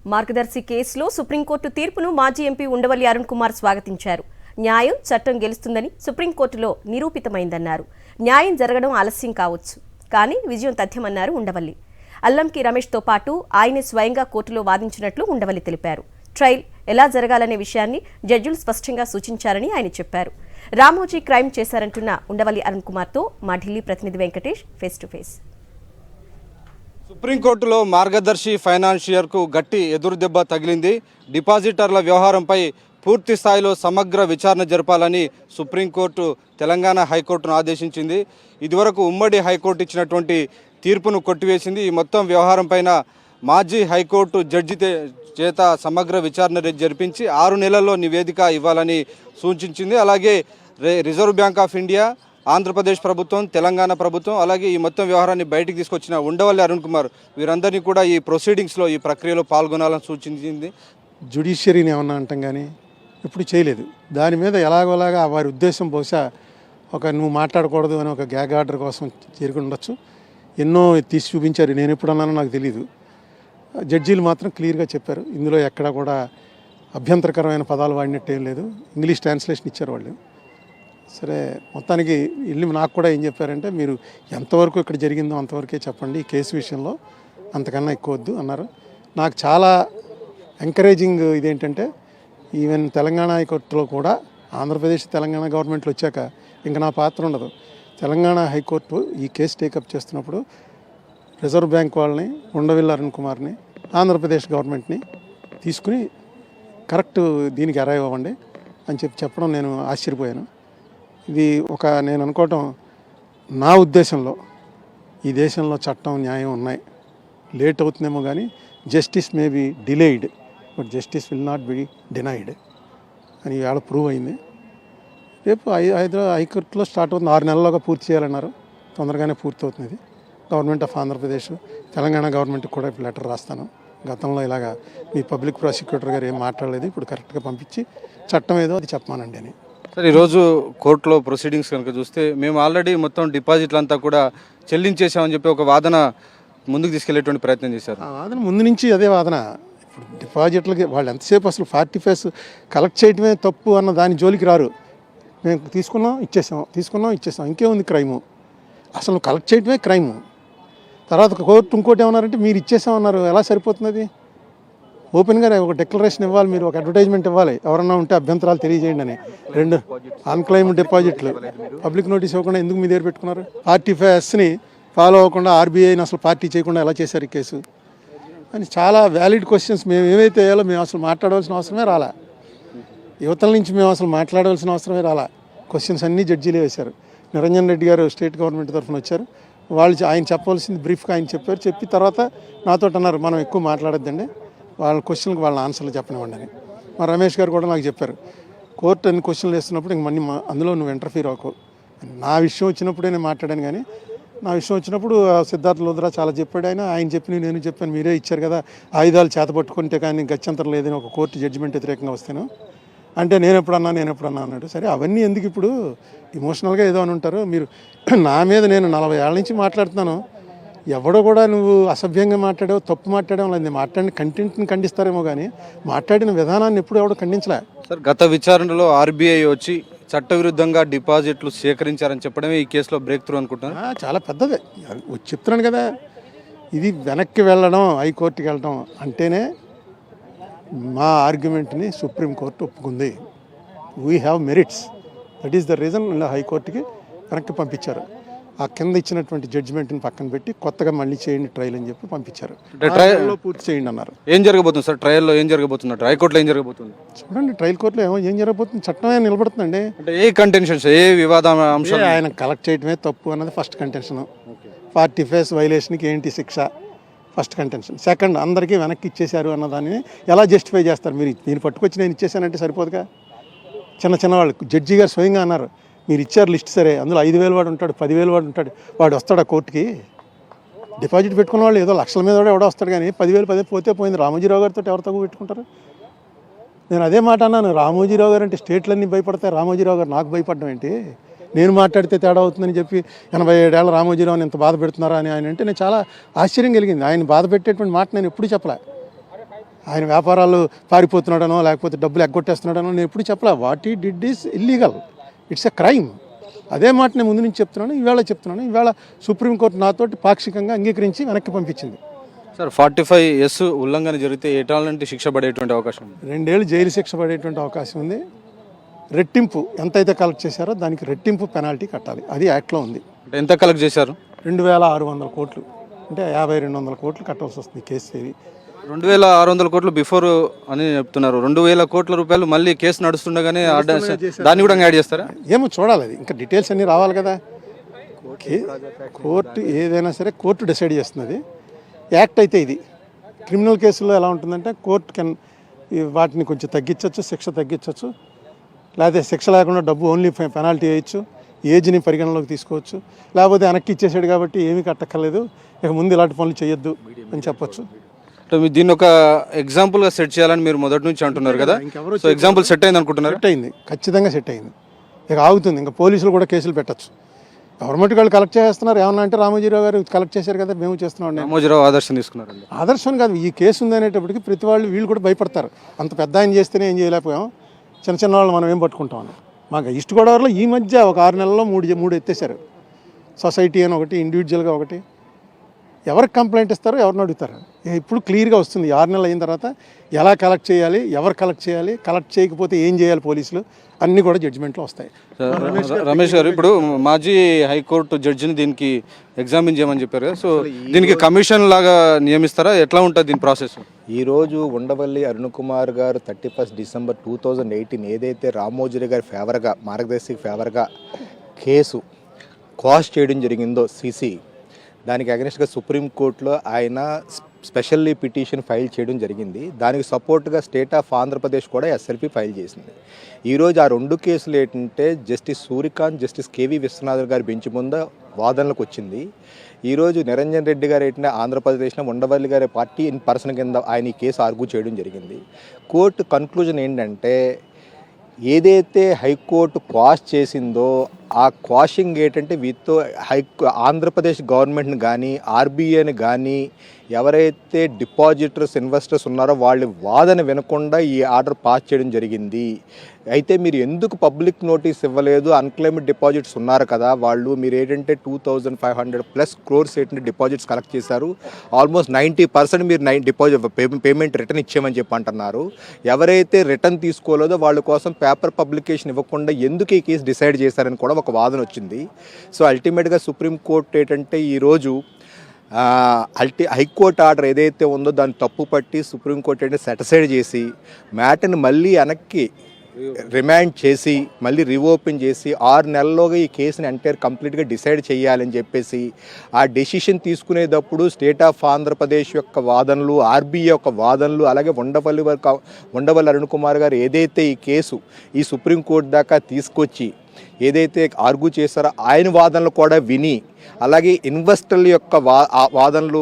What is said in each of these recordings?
మార్గదర్శి కేసులో సుప్రీంకోర్టు తీర్పును మాజీ ఎంపీ ఉండవల్లి అరుణ్ కుమార్ స్వాగతించారు. న్యాయం చట్టం గెలుస్తుందని సుప్రీంకోర్టులో నిరూపితమైందన్నారు. న్యాయం జరగడం ఆలస్యం కావచ్చు, కానీ విజయం తథ్యమన్నారు ఉండవల్లి. అల్లంకి రమేష్తో పాటు ఆయనే స్వయంగా కోర్టులో వాదించినట్లు ఉండవల్లి తెలిపారు. ట్రయల్ ఎలా జరగాలనే విషయాన్ని జడ్జిలు స్పష్టంగా సూచించారని ఆయన చెప్పారు. రామోజీ క్రైమ్ చేశారంటున్న ఉండవల్లి అరుణ్ కుమార్తో మా ఢిల్లీ ప్రతినిధి వెంకటేష్ ఫేస్ టు ఫేస్. సుప్రీంకోర్టులో మార్గదర్శి ఫైనాన్షియర్కు గట్టి ఎదురుదెబ్బ తగిలింది. డిపాజిటర్ల వ్యవహారంపై పూర్తి స్థాయిలో సమగ్ర విచారణ జరపాలని సుప్రీంకోర్టు తెలంగాణ హైకోర్టును ఆదేశించింది. ఇదివరకు ఉమ్మడి హైకోర్టు ఇచ్చినటువంటి తీర్పును కొట్టివేసింది. ఈ మొత్తం వ్యవహారం పైన మాజీ హైకోర్టు జడ్జి చేత సమగ్ర విచారణ జరిపించి 6 నెలల్లో నివేదిక ఇవ్వాలని సూచించింది. అలాగే reserve bank of India, Andhra Pradesh ప్రభుత్వం, తెలంగాణ ప్రభుత్వం, అలాగే ఈ మొత్తం వ్యవహారాన్ని బయటికి తీసుకొచ్చిన ఉండవల్లి అరుణ్ కుమార్ వీరందరినీ కూడా ఈ ప్రొసీడింగ్స్లో, ఈ ప్రక్రియలో పాల్గొనాలని సూచించింది. జ్యుడిషియరీని ఏమన్నా అంటాం కానీ ఇప్పుడు చేయలేదు. దాని మీద ఎలాగోలాగా వారి ఉద్దేశం బహుశా నువ్వు మాట్లాడకూడదు అని ఒక గ్యాగ్ ఆర్డర్ కోసం చేరుకుని ఉండొచ్చు. ఎన్నో తీసి చూపించారు. నేను ఎప్పుడు అన్నానో నాకు తెలియదు. జడ్జీలు మాత్రం క్లియర్గా చెప్పారు, ఇందులో ఎక్కడ కూడా అభ్యంతరకరమైన పదాలు వాడినట్టేం లేదు. ఇంగ్లీష్ ట్రాన్స్లేషన్ ఇచ్చారు వాళ్ళు. సరే, మొత్తానికి వెళ్ళి నాకు కూడా ఏం చెప్పారంటే, మీరు ఎంతవరకు ఇక్కడ జరిగిందో అంతవరకే చెప్పండి, ఈ కేసు విషయంలో అంతకన్నా ఎక్కువ వద్దు అన్నారు. నాకు చాలా ఎంకరేజింగ్ ఇదేంటంటే, ఈవెన్ తెలంగాణ హైకోర్టులో కూడా ఆంధ్రప్రదేశ్ తెలంగాణ గవర్నమెంట్లు వచ్చాక ఇంకా నా పాత్ర ఉండదు. తెలంగాణ హైకోర్టు ఈ కేసు టేకప్ చేస్తున్నప్పుడు రిజర్వ్ బ్యాంక్ వాళ్ళని, ఉండవల్లి అరుణ్ కుమార్ని, ఆంధ్రప్రదేశ్ గవర్నమెంట్ని తీసుకుని కరెక్ట్ దీనికి అరైవ్ అవ్వండి అని చెప్పడం నేను ఆశ్చర్యపోయాను. ఇది నేను అనుకోవటం, నా ఉద్దేశంలో ఈ దేశంలో చట్టం, న్యాయం ఉన్నాయి. లేట్ అవుతుందేమో కానీ justice may be delayed but justice will not be denied అని ఈవేళ ప్రూవ్ అయింది. రేపు హైకోర్టులో స్టార్ట్ అవుతుంది. 6 నెలల్లోగా పూర్తి చేయాలన్నారు. తొందరగానే పూర్తి అవుతుంది. గవర్నమెంట్ ఆఫ్ ఆంధ్రప్రదేశ్, తెలంగాణ గవర్నమెంట్కి కూడా ఇప్పుడు లెటర్ రాస్తాను. గతంలో ఇలాగా మీ పబ్లిక్ ప్రాసిక్యూటర్ గారు ఏం మాట్లాడలేదు, ఇప్పుడు కరెక్ట్గా పంపించి చట్టం ఏదో అది చెప్పమానండి అని. సార్, ఈరోజు కోర్టులో ప్రొసీడింగ్స్ కనుక చూస్తే, మేము ఆల్రెడీ మొత్తం డిపాజిట్లంతా కూడా చెల్లించేసామని చెప్పి ఒక వాదన ముందుకు తీసుకెళ్లేటువంటి ప్రయత్నం చేశారు. ఆ వాదన ముందు నుంచి అదే వాదన. ఇప్పుడు డిపాజిట్లకి వాళ్ళు ఎంతసేపు అసలు 45 కలెక్ట్ చేయడమే తప్పు అన్న దాని జోలికి రారు. మేము తీసుకున్నాం ఇచ్చేసాం, ఇంకేముంది క్రైము? అసలు కలెక్ట్ చేయడమే క్రైము. తర్వాత కోర్టు ఇంకోటి ఏమన్నారంటే, మీరు ఇచ్చేసామన్నారు. ఎలా సరిపోతుంది అది? ఓపెన్గా ఒక డిక్లరేషన్ ఇవ్వాలి, మీరు ఒక అడ్వర్టైజ్మెంట్ ఇవ్వాలి, ఎవరన్నా ఉంటే అభ్యంతరాలు తెలియజేయండి అని. 2 అన్క్లెయిమ్ డిపాజిట్లు పబ్లిక్ నోటీస్ ఇవ్వకుండా ఎందుకు మీ దగ్గర పెట్టుకున్నారు? 45Sని ఫాలో అవ్వకుండా, ఆర్బీఐని అసలు పార్టీ చేయకుండా ఎలా చేశారు ఈ కేసు అని చాలా వ్యాలిడ్ క్వశ్చన్స్ మేము ఏవైతే వేయాలో మేము అసలు మాట్లాడవలసిన అవసరమే రాలా. యువతల నుంచి మేము అసలు మాట్లాడవలసిన అవసరమే రాలా. క్వశ్చన్స్ అన్నీ జడ్జీలే వేశారు. నిరంజన్ రెడ్డి గారు స్టేట్ గవర్నమెంట్ తరఫున వచ్చారు. ఆయన చెప్పవలసింది బ్రీఫ్గా ఆయన చెప్పారు. చెప్పి తర్వాత నాతో అన్నారు, మనం ఎక్కువ మాట్లాడొద్దండి, వాళ్ళ క్వశ్చన్కి వాళ్ళ ఆన్సర్లు చెప్పనివ్వండి అని. మా రమేష్ గారు కూడా నాకు చెప్పారు, కోర్టు అన్ని క్వశ్చన్లు వేస్తున్నప్పుడు ఇంక మళ్ళీ అందులో నువ్వు ఇంటర్ఫీర్ అవ్వకు. నా విషయం వచ్చినప్పుడే నేను మాట్లాడాను, కానీ నా విషయం వచ్చినప్పుడు సిద్ధార్థ లోద్రా చాలా చెప్పాడు. ఆయన చెప్పిన నేను చెప్పాను, మీరే ఇచ్చారు కదా ఆయుధాలు చేతపట్టుకుంటే కానీ గత్యంతరం లేదని ఒక కోర్టు జడ్జిమెంట్ వ్యతిరేకంగా వస్తాను అంటే నేను ఎప్పుడన్నా అన్నాడు. సరే, అవన్నీ ఎందుకు ఇప్పుడు ఇమోషనల్గా ఏదో అని ఉంటారు మీరు. నా మీద నేను 40 ఏళ్ళ నుంచి మాట్లాడుతున్నాను. ఎవడో కూడా నువ్వు అసభ్యంగా మాట్లాడావు, తప్పు మాట్లాడావు లేదు. మాట్లాడిన కంటెంట్ని ఖండిస్తారేమో కానీ మాట్లాడిన విధానాన్ని ఎప్పుడు ఎవడో ఖండించలే. సార్, గత విచారణలో ఆర్బీఐ వచ్చి చట్టవిరుద్ధంగా డిపాజిట్లు సేకరించారని చెప్పడమే ఈ కేసులో బ్రేక్ త్రూ అనుకుంటున్నాను. చాలా పెద్దదే చెప్తున్నాను కదా. ఇది వెనక్కి వెళ్ళడం, హైకోర్టుకి వెళ్ళడం అంటేనే మా ఆర్గ్యుమెంట్ని సుప్రీంకోర్టు ఒప్పుకుంది. We have merits, that is the reason హైకోర్టుకి వెనక్కి పంపించారు. ఆ కింద ఇచ్చినటువంటి జడ్జిమెంట్ని పక్కన పెట్టి కొత్తగా మళ్ళీ చేయండి ట్రయల్ అని చెప్పి పంపించారు. ట్రయల్లో పూర్తి చేయండి అన్నారు. ఏం జరగబోతుంది సార్? ట్రయల్లో ఏం జరగబోతున్నట్టు, హైకోర్టులో ఏం జరగబోతుంది? చూడండి, ట్రయల్ కోర్టులో ఏం జరగబోతుంది? చట్టమే నిలబడుతుందండి. అంటే ఏ కంటెన్షన్స్, ఏ వివాద అంశాలు? ఆయన కలెక్ట్ చేయడమే తప్పు అన్నది ఫస్ట్ కంటెన్షన్. 45 వైలేషన్కి ఏంటి శిక్ష ఫస్ట్ కంటెన్షన్. సెకండ్, అందరికీ వెనక్కి ఇచ్చేశారు అన్నదాన్ని ఎలా జస్టిఫై చేస్తారు? మీరు పట్టుకొచ్చి నేను ఇచ్చేసానంటే సరిపోదుగా. చిన్న వాళ్ళు జడ్జి గారు స్వయంగా అన్నారు, మీరు ఇచ్చారు లిస్ట్, సరే, అందులో 5,000 వాడు ఉంటాడు, 10,000 వాడు ఉంటాడు, వాడు వస్తాడు ఆ కోర్టుకి? డిపాజిట్ పెట్టుకున్న వాళ్ళు ఏదో లక్షల మీద కూడా ఎవడో వస్తాడు, కానీ 10,000 పోతే పోయింది. రామోజీరావు గారితో ఎవరు తగ్గు పెట్టుకుంటారు? నేను అదే మాట అన్నాను. రామోజీరావు గారు అంటే స్టేట్లన్నీ భయపడతాయి, రామోజీరావు గారు నాకు భయపడడం ఏంటి? నేను మాట్లాడితే తేడా అవుతుందని చెప్పి 87 ఏళ్ల రామోజీరావుని ఎంత బాధ పెడుతున్నారా అని ఆయన అంటే నేను చాలా ఆశ్చర్యం కలిగింది. ఆయన బాధ పెట్టేటువంటి మాట నేను ఎప్పుడు చెప్పలే. ఆయన వ్యాపారాలు పారిపోతున్నాడనో లేకపోతే డబ్బులు ఎగ్గొట్టేస్తున్నాడనో నేను ఎప్పుడు చెప్పలే. వాట్ ఈ did is illegal, it's a crime. అదే మాట నేను ముందు నుంచి చెప్తున్నాను, ఈవేళ చెప్తున్నాను. ఈవేళ సుప్రీంకోర్టు నాతోటి పాక్షికంగా అంగీకరించి వెనక్కి పంపించింది. సార్ 45S ఉల్లంఘన జరిగితే ఎట్లాంటి శిక్ష పడేటువంటి అవకాశం ఉంది? 2 ఏళ్ళు జైలు శిక్ష పడేటువంటి అవకాశం ఉంది. రెట్టింపు ఎంతైతే కలెక్ట్ చేశారో దానికి రెట్టింపు పెనాల్టీ కట్టాలి. అది యాక్ట్లో ఉంది. అంటే ఎంత కలెక్ట్ చేశారు? 2600 కోట్లు, అంటే 5200 కోట్లు కట్టాల్సి వస్తుంది కేసు ఇది. 2600 కోట్లు బిఫోర్ అని చెప్తున్నారు. 2000 కోట్ల రూపాయలు మళ్ళీ కేసు నడుస్తుండగానే దాన్ని కూడా యాడ్ చేస్తారా? ఏమో చూడాలి, అది ఇంకా డీటెయిల్స్ అన్నీ రావాలి కదా. కోర్టు ఏదైనా సరే కోర్టు డిసైడ్ చేస్తున్నది. యాక్ట్ అయితే ఇది. క్రిమినల్ కేసుల్లో ఎలా ఉంటుందంటే కోర్టు కెన్ వాటిని కొంచెం తగ్గించవచ్చు, శిక్ష తగ్గించవచ్చు, లేకపోతే శిక్ష లేకుండా డబ్బు ఓన్లీ పెనాల్టీ వేయచ్చు, ఏజ్ని పరిగణలోకి తీసుకోవచ్చు, లేకపోతే వెనక్కి ఇచ్చేసాడు కాబట్టి ఏమీ కట్టక్కర్లేదు, ఇక ముందు ఇలాంటి పనులు చేయొద్దు అని చెప్పొచ్చు. దీన్ని ఒక ఎగ్జాంపుల్గా సెట్ చేయాలని మీరు మొదటి నుంచి అంటున్నారు కదా, సో ఎగ్జాంపుల్ సెట్ అయింది అనుకుంటున్నారు? సెట్ అయింది, ఖచ్చితంగా సెట్ అయింది. ఇక ఆగుతుంది, ఇంకా పోలీసులు కూడా కేసులు పెట్టచ్చు. గవర్నమెంట్ వాళ్ళు కలెక్ట్ చేస్తున్నారు. ఏమన్నా అంటే రామోజీరావు గారు కలెక్ట్ చేశారు కదా, మేము చేస్తున్నాం. రామోజీరావు ఆదర్శం తీసుకున్నారు. ఆదర్శం కాదు, ఈ కేసు ఉంది అనేటప్పటికి ప్రతి వాళ్ళు వీళ్ళు కూడా భయపడతారు. అంత పెద్ద ఆయన చేస్తేనే ఏం చేయలేకపోయాం, చిన్న చిన్న వాళ్ళు మనం ఏం పట్టుకుంటాం. మాకు ఈస్ట్ గోదావరిలో ఈ మధ్య ఒక 6 నెలల్లో మూడు ఎత్తేసారు. సొసైటీ అని ఒకటి, ఇండివిజువల్గా ఒకటి. ఎవరికి కంప్లైంట్ ఇస్తారో ఎవరిని అడుగుతారు. ఇప్పుడు క్లియర్గా వస్తుంది. 6 నెలలు అయిన తర్వాత ఎలా కలెక్ట్ చేయాలి, ఎవరు కలెక్ట్ చేయాలి, కలెక్ట్ చేయకపోతే ఏం చేయాలి పోలీసులు, అన్నీ కూడా జడ్జిమెంట్లో వస్తాయి. రమేష్ గారు, ఇప్పుడు మాజీ హైకోర్టు జడ్జిని దీనికి ఎగ్జామిన్ చేయమని చెప్పారు కదా, సో దీనికి కమిషన్ లాగా నియమిస్తారా? ఎట్లా ఉంటుంది దీని ప్రాసెస్? ఈరోజు ఉండవల్లి అరుణ్ కుమార్ గారు 31 డిసెంబర్ 2018 ఏదైతే రామోజీరావు గారి ఫేవర్గా, మార్గదర్శి ఫేవర్గా కేసు క్వాష్ చేయడం జరిగిందో సీసీ, దానికి అగెనిస్ట్గా సుప్రీంకోర్టులో ఆయన స్పెషల్లీ పిటిషన్ ఫైల్ చేయడం జరిగింది. దానికి సపోర్ట్గా స్టేట్ ఆఫ్ ఆంధ్రప్రదేశ్ కూడా ఎస్ఎల్పి ఫైల్ చేసింది. ఈరోజు ఆ 2 కేసులు ఏంటంటే justice Suryakant, justice KV Viswanath గారి బెంచ్ ముందు వాదనలకు వచ్చింది. ఈరోజు నిరంజన్ రెడ్డి గారు ఏంటంటే ఆంధ్రప్రదేశ్లో ఉండవల్లి గారి పార్టీ ఇన్ పర్సన్ కింద ఆయన ఈ కేసు ఆర్గ్యూ చేయడం జరిగింది. కోర్టు కన్క్లూజన్ ఏంటంటే ఏదైతే హైకోర్టు క్వాష్ చేసిందో ఆ క్వాషింగ్ ఏంటంటే ఆంధ్రప్రదేశ్ గవర్నమెంట్ని కానీ ఆర్బీఐని కానీ ఎవరైతే డిపాజిటర్స్ ఇన్వెస్టర్స్ ఉన్నారో వాళ్ళ వాదన వినకుండా ఈ ఆర్డర్ పాస్ చేయడం జరిగింది. అయితే మీరు ఎందుకు పబ్లిక్ నోటీస్ ఇవ్వలేదు, అన్క్లెయిమ్డ్ డిపాజిట్స్ ఉన్నారు కదా వాళ్ళు, మీరు ఏంటంటే 2500+ క్రోర్స్ ఏంటంటే డిపాజిట్స్ కలెక్ట్ చేశారు, ఆల్మోస్ట్ 90% మీరు డిపాజిట్ పేమెంట్ రిటర్న్ ఇచ్చామని చెప్పి అంటున్నారు. ఎవరైతే రిటర్న్ తీసుకోలేదో వాళ్ళ కోసం పేపర్ పబ్లికేషన్ ఇవ్వకుండా ఎందుకు ఈ కేసు డిసైడ్ చేశారని కూడా ఒక వాదన వచ్చింది. సో అల్టిమేట్గా సుప్రీంకోర్టు ఏంటంటే ఈరోజు హైకోర్టు ఆర్డర్ ఏదైతే ఉందో దాన్ని తప్పు పట్టి సుప్రీంకోర్టు అంటే సెటిసైడ్ చేసి మ్యాటర్ని మళ్ళీ వెనక్కి రిమాండ్ చేసి మళ్ళీ రీఓపెన్ చేసి 6 నెలల్లోగా ఈ కేసుని ఎంటైర్ కంప్లీట్గా డిసైడ్ చేయాలని చెప్పేసి ఆ డెసిషన్ తీసుకునేటప్పుడు స్టేట్ ఆఫ్ ఆంధ్రప్రదేశ్ యొక్క వాదనలు, ఆర్బీఐ యొక్క వాదనలు, అలాగే ఉండవల్లి అరుణ్ కుమార్ గారు ఏదైతే ఈ కేసు ఈ సుప్రీంకోర్టు దాకా తీసుకొచ్చి ఏదైతే ఆర్గ్యూ చేశారో ఆయన వాదనలు కూడా విని, అలాగే ఇన్వెస్టర్ల యొక్క వాదనలు,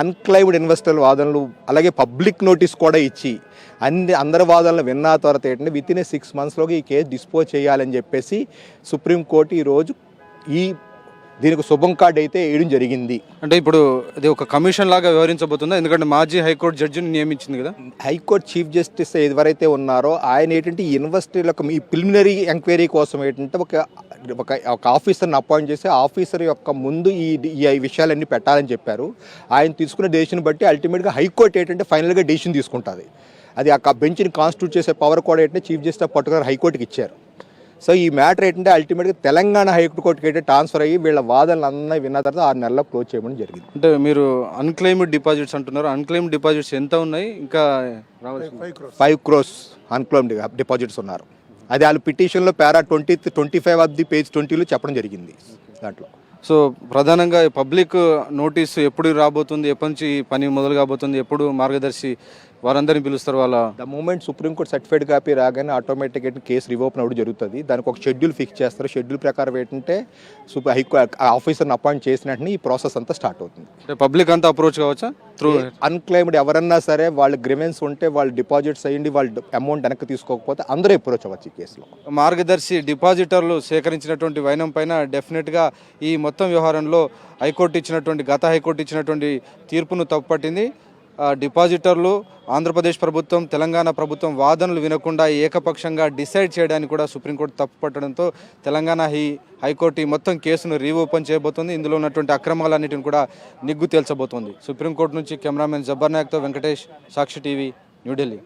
అన్క్లైమ్డ్ ఇన్వెస్టర్ల వాదనలు, అలాగే పబ్లిక్ నోటీస్ కూడా ఇచ్చి అందరి వాదనలు విన్న తర్వాత ఏంటంటే వితిన్ 6 monthsలోకి ఈ కేసు డిస్పోజ్ చేయాలని చెప్పేసి సుప్రీంకోర్టు ఈరోజు దీనికి శుభం కార్డు అయితే వేయడం జరిగింది. అంటే ఇప్పుడు ఇది ఒక కమిషన్ లాగా వ్యవహరించబోతుందా? ఎందుకంటే మాజీ హైకోర్టు జడ్జిని నియమించింది కదా. హైకోర్టు చీఫ్ జస్టిస్ ఎవరైతే ఉన్నారో ఆయన ఏంటంటే ఈ ఇన్వెస్టర్లకు ఈ ప్రిలిమినరీ ఎంక్వైరీ కోసం ఏంటంటే ఒక ఆఫీసర్ని అపాయింట్ చేసి ఆఫీసర్ యొక్క ముందు ఈ విషయాలన్నీ పెట్టాలని చెప్పారు. ఆయన తీసుకున్న డెసిషన్ బట్టి అల్టిమేట్గా హైకోర్టు ఏంటంటే ఫైనల్గా డెసిషన్ తీసుకుంటుంది. అది ఆ బెంచ్ని కాన్స్టిట్యూట్ చేసే పవర్ కూడా ఏంటంటే చీఫ్ జస్టిస్ పర్టికులర్ హైకోర్టుకి ఇచ్చారు. సో ఈ మ్యాటర్ ఏంటంటే అల్టిమేట్గా తెలంగాణ హైకోర్టుకి అయితే ట్రాన్స్ఫర్ అయ్యి వీళ్ళ వాదనలు అన్నీ విన్న తర్వాత 6 నెలల్లో క్లోజ్ చేయడం జరిగింది. అంటే మీరు అన్క్లెయిమ్డ్ డిపాజిట్స్ అంటున్నారు, అన్క్లెయిమ్డ్ డిపాజిట్స్ ఎంత ఉన్నాయి? ఇంకా 5 crores అన్క్లెయిమ్డ్ డిపాజిట్స్ ఉన్నారు. అది వాళ్ళ పిటిషన్లో పారా 25 ఆఫ్ ది పేజ్ 20లో చెప్పడం జరిగింది దాంట్లో. సో ప్రధానంగా పబ్లిక్ నోటీస్ ఎప్పుడు రాబోతుంది, ఎప్పటి నుంచి పని మొదలు కాబోతుంది, ఎప్పుడు మార్గదర్శి వారందరినీ పిలుస్తారు? వాళ్ళ the moment supreme court certified copy రాగానే ఆటోమేటిక్గా కేసు రివోపెన్ అవ్వడం జరుగుతుంది. దానికి ఒక షెడ్యూల్ ఫిక్స్ చేస్తారు. షెడ్యూల్ ప్రకారం ఏంటంటే ఆఫీసర్ని అపాయింట్ చేసినట్టు ఈ ప్రాసెస్ అంతా స్టార్ట్ అవుతుంది. అంటే పబ్లిక్ అంతా అప్రోచ్ కావచ్చా? త్రూ అన్క్లెయిమ్డ్ ఎవరన్నా సరే వాళ్ళ గ్రివెన్స్ ఉంటే వాళ్ళు డిపాజిట్స్ అయ్యింది, వాళ్ళు అమౌంట్ వెనక్కి తీసుకోకపోతే అందరూ అప్రోచ్ అవ్వచ్చు ఈ కేసులో. మార్గదర్శి డిపాజిటర్లు సేకరించినటువంటి వైనం పైన డెఫినెట్గా ఈ మొత్తం వ్యవహారంలో గత హైకోర్టు ఇచ్చినటువంటి తీర్పును తప్పుపట్టింది. డిపాజిటర్లు ఆంధ్రప్రదేశ్ ప్రభుత్వం తెలంగాణ ప్రభుత్వం వాదనలు వినకుండా ఏకపక్షంగా డిసైడ్ చేయడానికి కూడా సుప్రీంకోర్టు తప్పుపట్టడంతో తెలంగాణ హైకోర్టు ఈ మొత్తం కేసును రీఓపెన్ చేయబోతోంది. ఇందులో ఉన్నటువంటి అక్రమాలన్నిటిని కూడా నిగ్గు తేల్చబోతోంది. సుప్రీంకోర్టు నుంచి కెమెరామెన్ జబ్బర్ నాయక్తో వెంకటేష్, సాక్షి టీవీ, న్యూఢిల్లీ.